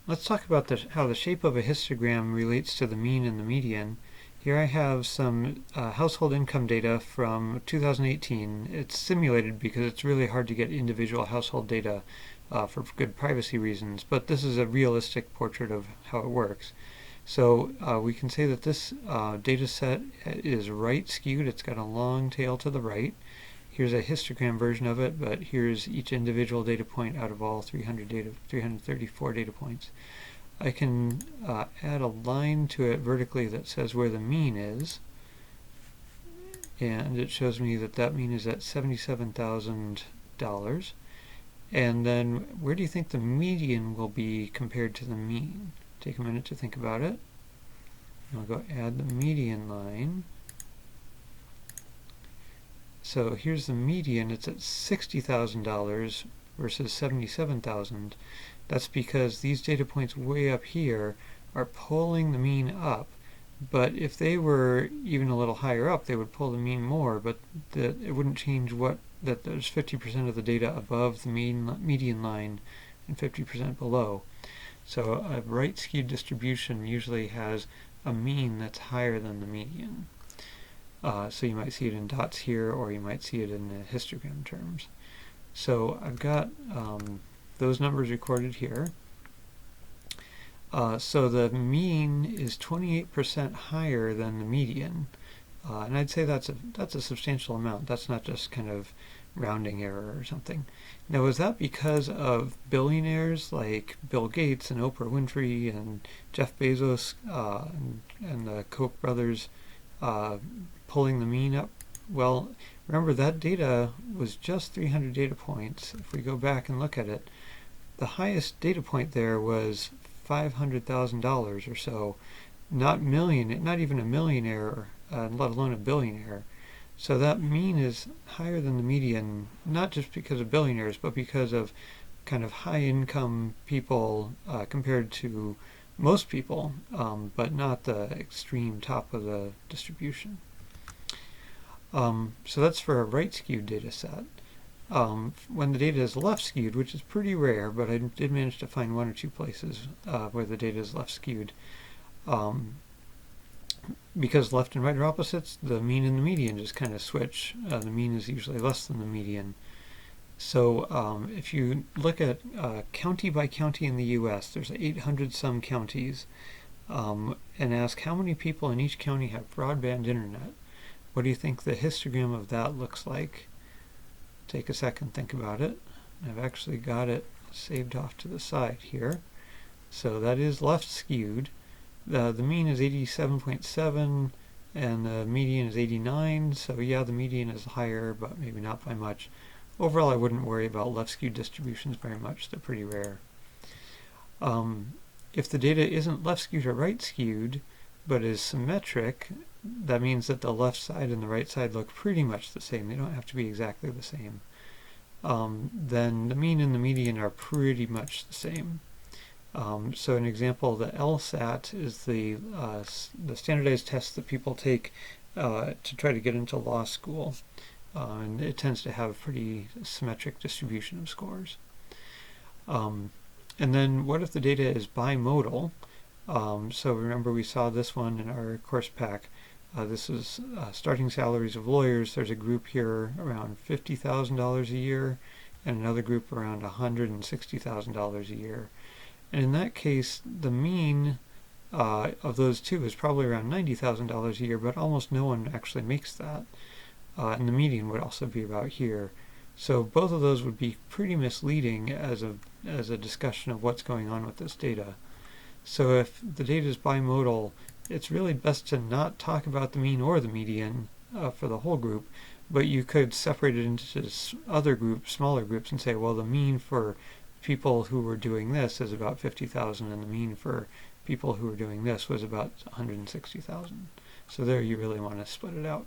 Let's talk about how the shape of a histogram relates to the mean and the median. Here I have some household income data from 2018. It's simulated because it's really hard to get individual household data for good privacy reasons, but this is a realistic portrait of how it works. So we can say that this data set is right skewed. It's got a long tail to the right. Here's a histogram version of it, but here's each individual data point out of all 334 data points. I can add a line to it vertically that says where the mean is, and it shows me that that mean is at $77,000. And then where do you think the median will be compared to the mean? Take a minute to think about it. I'll go add the median line. So here's the median. It's at $60,000 versus $77,000. That's because these data points way up here are pulling the mean up. But if they were even a little higher up, they would pull the mean more, but it wouldn't change that there's 50% of the data above the median line and 50% below. So a right skewed distribution usually has a mean that's higher than the median. So you might see it in dots here, or you might see it in the histogram terms. So I've got those numbers recorded here. So the mean is 28% higher than the median, and I'd say that's a substantial amount. That's not just kind of rounding error or something. Now, is that because of billionaires like Bill Gates and Oprah Winfrey and Jeff Bezos and the Koch brothers pulling the mean up? Well, remember that data was just 300 data points. If we go back and look at it, the highest data point there was $500,000 or so, not even a millionaire, let alone a billionaire. So that mean is higher than the median, not just because of billionaires, but because of kind of high income people compared to most people, but not the extreme top of the distribution. So that's for a right skewed data set. When the data is left skewed, which is pretty rare, but I did manage to find one or two places where the data is left skewed. Because left and right are opposites, the mean and the median just kind of switch. The mean is usually less than the median. So if you look at county by county in the US, there's 800 some counties, and ask how many people in each county have broadband internet. What do you think the histogram of that looks like? Take a second, think about it. I've actually got it saved off to the side here. So that is left skewed. The mean is 87.7 and the median is 89. So yeah, the median is higher, but maybe not by much. Overall, I wouldn't worry about left skewed distributions very much. They're pretty rare. If the data isn't left skewed or right skewed, but is symmetric, that means that the left side and the right side look pretty much the same. They don't have to be exactly the same. Then the mean and the median are pretty much the same. So an example, the LSAT is the standardized test that people take to try to get into law school. And it tends to have a pretty symmetric distribution of scores. And then what if the data is bimodal? So remember we saw this one in our course pack. This is starting salaries of lawyers. There's a group here around $50,000 a year and another group around $160,000 a year. And in that case, the mean of those two is probably around $90,000 a year, but almost no one actually makes that. And the median would also be about here. So both of those would be pretty misleading as a discussion of what's going on with this data. So if the data is bimodal, it's really best to not talk about the mean or the median for the whole group, but you could separate it into other groups, smaller groups, and say, well, the mean for people who were doing this is about 50,000, and the mean for people who were doing this was about 160,000. So there you really want to split it out.